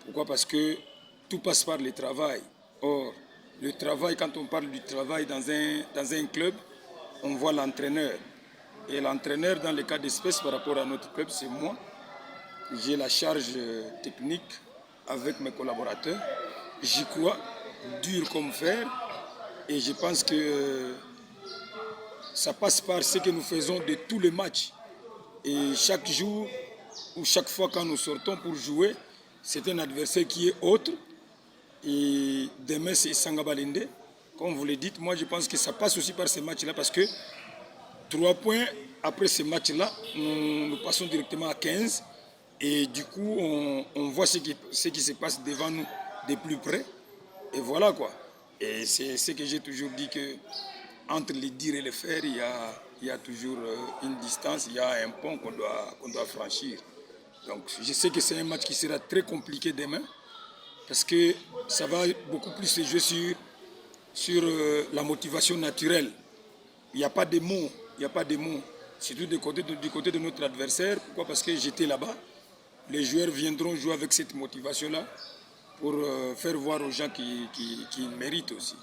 Pourquoi? Parce que tout passe par le travail. Or, le travail, quand on parle du travail dans un club, on voit l'entraîneur. Et l'entraîneur, dans le cas d'espèce par rapport à notre club, c'est moi. J'ai la charge technique avec mes collaborateurs. J'y crois, dur comme fer. Et je pense que ça passe par ce que nous faisons de tous les matchs. Et chaque jour ou chaque fois quand nous sortons pour jouer, c'est un adversaire qui est autre. Et demain, c'est Sangabalende. Comme vous le dites, moi je pense que ça passe aussi par ces matchs-là parce que 3 points après ce match-là, nous passons directement à 15. Et du coup, on voit ce qui se passe devant nous de plus près. Et voilà quoi. Et c'est ce que j'ai toujours dit que entre le dire et le faire, il y a toujours une distance, il y a un pont qu'on doit franchir. Donc je sais que c'est un match qui sera très compliqué demain parce que ça va beaucoup plus se jouer sur la motivation naturelle. Il n'y a pas de mots, il n'y a pas de mots. Surtout du côté de notre adversaire. Pourquoi? Parce que j'étais là-bas. Les joueurs viendront jouer avec cette motivation-là pour faire voir aux gens qu'ils méritent aussi.